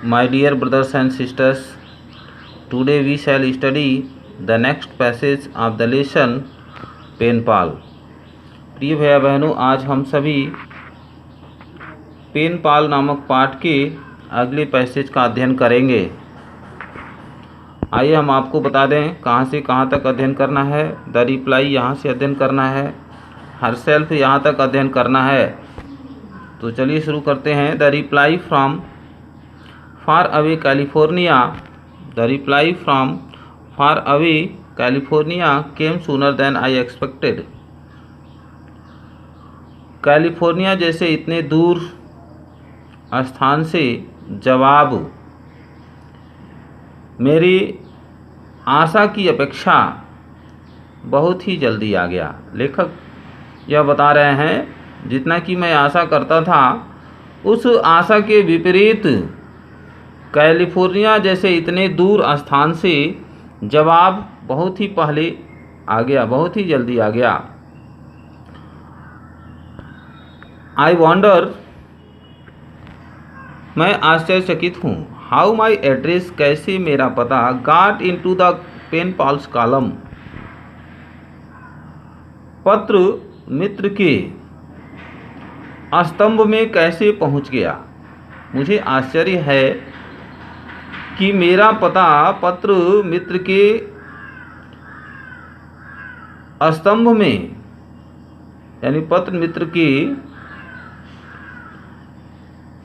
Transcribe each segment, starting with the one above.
My dear brothers and sisters, today we shall study the next passage of the lesson पेनपाल। प्रिय भैया बहनों, आज हम सभी पेनपाल नामक पाठ के अगले पैसेज का अध्ययन करेंगे। आइए हम आपको बता दें कहाँ से कहाँ तक अध्ययन करना है। द रिप्लाई यहाँ से अध्ययन करना है, हरसेल्फ यहाँ तक अध्ययन करना है। तो चलिए शुरू करते हैं। The reply from far away California, the reply from far away California came sooner than I expected. California जैसे इतने दूर स्थान से जवाब मेरी आशा की अपेक्षा बहुत ही जल्दी आ गया। लेखक यह बता रहे हैं जितना कि मैं आशा करता था उस आशा के विपरीत कैलिफोर्निया जैसे इतने दूर स्थान से जवाब बहुत ही पहले आ गया, बहुत ही जल्दी आ गया। आई वॉन्डर, मैं आश्चर्यचकित हूँ। हाउ माई एड्रेस, कैसे मेरा पता गॉट इनटू द पेनपाल्स कॉलम, पत्र मित्र के स्तंभ में कैसे पहुँच गया। मुझे आश्चर्य है कि मेरा पता पत्र मित्र के स्तंभ में, यानी पत्र मित्र के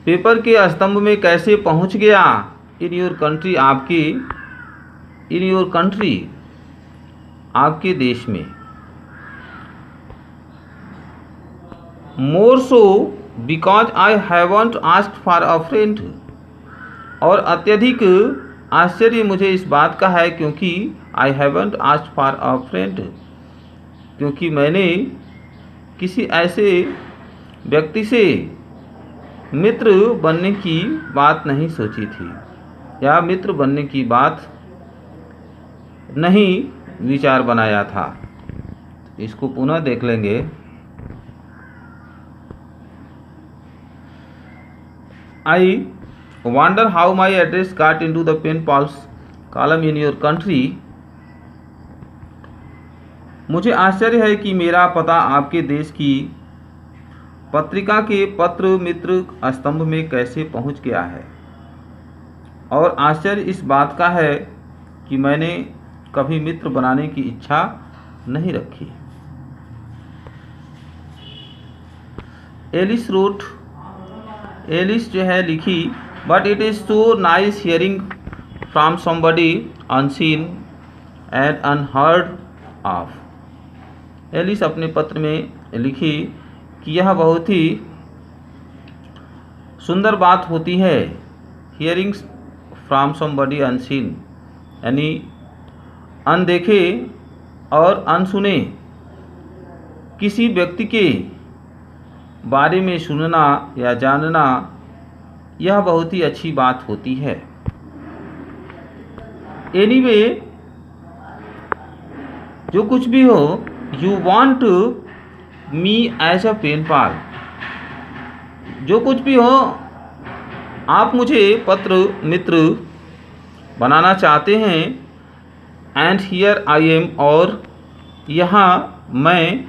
पेपर के स्तंभ में कैसे पहुंच गया। इन योर कंट्री, आपके, इन योर कंट्री, आपके देश में। More so because I haven't asked for a friend, और अत्यधिक आश्चर्य मुझे इस बात का है क्योंकि I haven't asked for a friend, क्योंकि मैंने किसी ऐसे व्यक्ति से मित्र बनने की बात नहीं सोची थी, या मित्र बनने की बात नहीं विचार बनाया था। इसको पुनः देख लेंगे। आई wonder how my address got into the pen pals column in your country। मुझे आश्चर्य है कि मेरा पता आपके देश की पत्रिका के पत्र मित्र स्तंभ में कैसे पहुंच गया है, और आश्चर्य इस बात का है कि मैंने कभी मित्र बनाने की इच्छा नहीं रखी। एलिस रोट, एलिस जो है लिखी, but it is so nice hearing from somebody unseen and unheard of. Alice अपने पत्र में लिखी कि यह बहुत ही सुंदर बात होती है, हियरिंग फ्रॉम समबडी अनसीन, यानी अनदेखे और अनसुने किसी व्यक्ति के बारे में सुनना या जानना, यह बहुत ही अच्छी बात होती है। एनीवे, जो कुछ भी हो, you want me as a pen pal, जो कुछ भी हो आप मुझे पत्र मित्र बनाना चाहते हैं। एंड हियर आई एम, और यहाँ मैं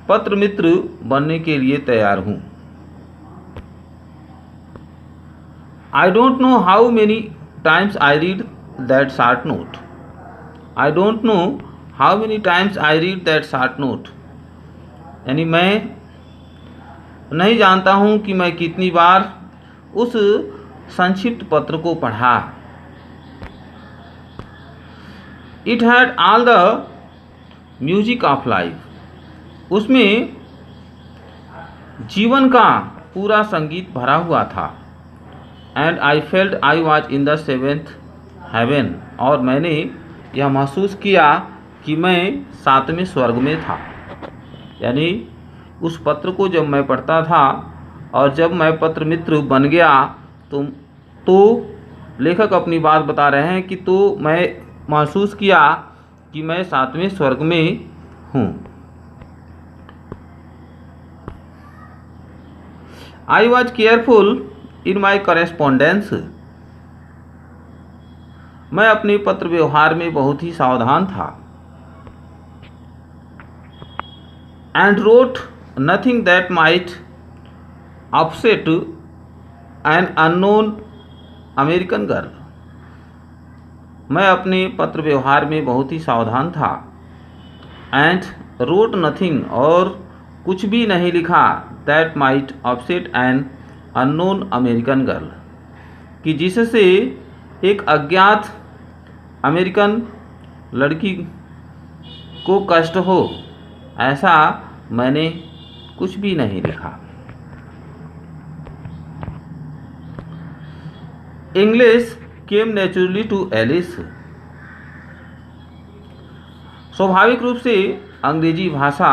पत्र मित्र बनने के लिए तैयार हूँ। I don't know how many times I read that short note. I don't know how many times I read that short note. यानी मैं नहीं जानता हूँ कि मैं कितनी बार उस संक्षिप्त पत्र को पढ़ा। It had all the music of life. उसमें जीवन का पूरा संगीत भरा हुआ था। And I felt I was in the seventh heaven, और मैंने यह महसूस किया कि मैं 7वें स्वर्ग में था। यानी उस पत्र को जब मैं पढ़ता था और जब मैं पत्र मित्र बन गया तो लेखक अपनी बात बता रहे हैं कि तो मैं महसूस किया कि मैं 7वें स्वर्ग में हूँ। I was careful in my correspondence, मैं अपने पत्र व्यवहार में बहुत ही सावधान था। And wrote nothing that might upset an unknown American girl, मैं अपने पत्र व्यवहार में बहुत ही सावधान था। एंड रोट नथिंग, और कुछ भी नहीं लिखा, that might upset an unknown American girl, कि जिससे एक अज्ञात अमेरिकन लड़की को कष्ट हो, ऐसा मैंने कुछ भी नहीं लिखा। English came naturally to Alice, स्वाभाविक रूप से अंग्रेजी भाषा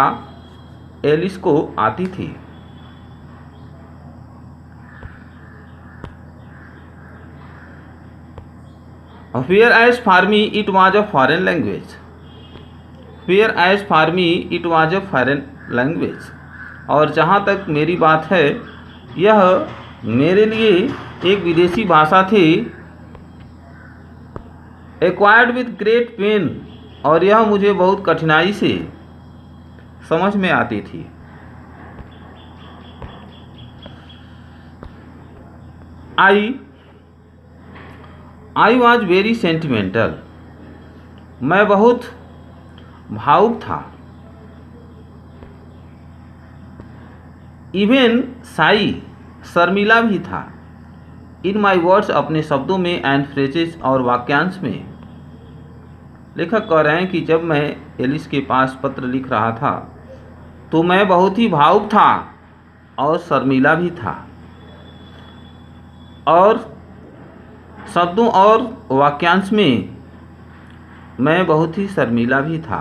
एलिस को आती थी। Whereas for me it was a foreign language, whereas for me it was a foreign language, और जहाँ तक मेरी बात है, यह मेरे लिए एक विदेशी भाषा थी। Acquired with great pain, और यह मुझे बहुत कठिनाई से समझ में आती थी। I was very sentimental, मैं बहुत भावुक था। Even shy, शर्मीला भी था। In my words, अपने शब्दों में, एंड फ्रेजेस, और वाक्यांश में। लेखक कह रहे हैं कि जब मैं एलिस के पास पत्र लिख रहा था तो मैं बहुत ही भावुक था और शर्मीला भी था, और शब्दों और वाक्यांश में मैं बहुत ही शर्मीला भी था।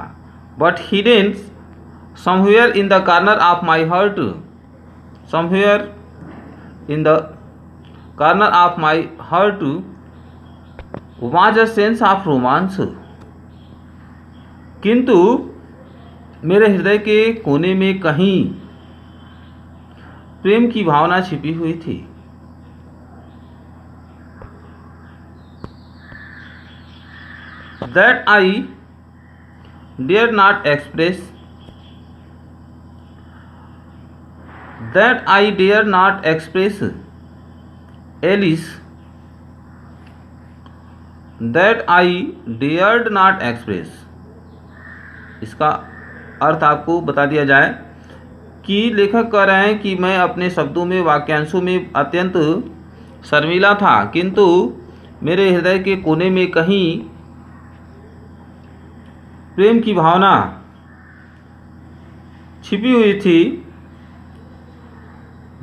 But hidden somewhere in the corner of my heart, somewhere in the corner of my heart was a sense of romance, किंतु मेरे हृदय के कोने में कहीं प्रेम की भावना छिपी हुई थी। That I dare not express, that I dare not express, Alice, that I dared not express, इसका अर्थ आपको बता दिया जाए कि लेखक कह रहे हैं कि मैं अपने शब्दों में, वाक्यांशों में अत्यंत शर्मीला था, किंतु मेरे हृदय के कोने में कहीं प्रेम की भावना छिपी हुई थी,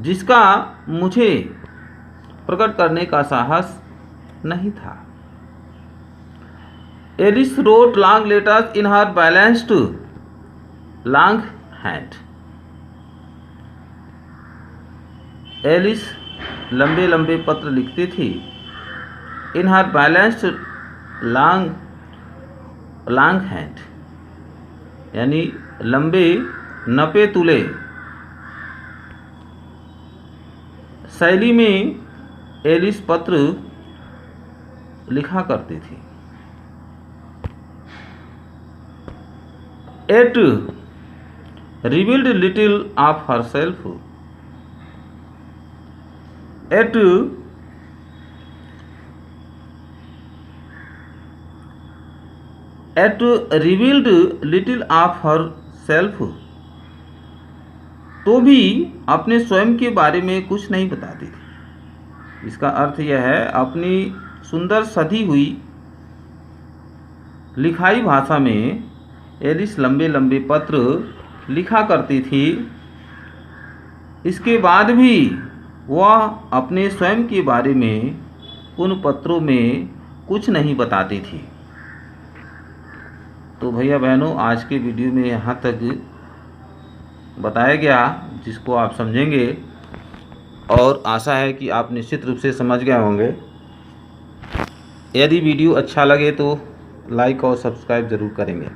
जिसका मुझे प्रकट करने का साहस नहीं था। Alice wrote long letters in her balanced long hand, Alice लंबे लंबे पत्र लिखती थी। In her balanced long hand, यानी लंबे नपे तुले शैली में एलिस पत्र लिखा करती थी। It revealed little of herself. It revealed little of herself. तो भी अपने स्वयं के बारे में कुछ नहीं बताती थी। इसका अर्थ यह है, अपनी सुंदर सधी हुई लिखाई भाषा में एलिस लंबे लंबे पत्र लिखा करती थी। इसके बाद भी वह अपने स्वयं के बारे में उन पत्रों में कुछ नहीं बताती थी। तो भैया बहनों, आज के वीडियो में यहाँ तक बताया गया, जिसको आप समझेंगे, और आशा है कि आप निश्चित रूप से समझ गए होंगे। यदि वीडियो अच्छा लगे तो लाइक और सब्सक्राइब ज़रूर करेंगे।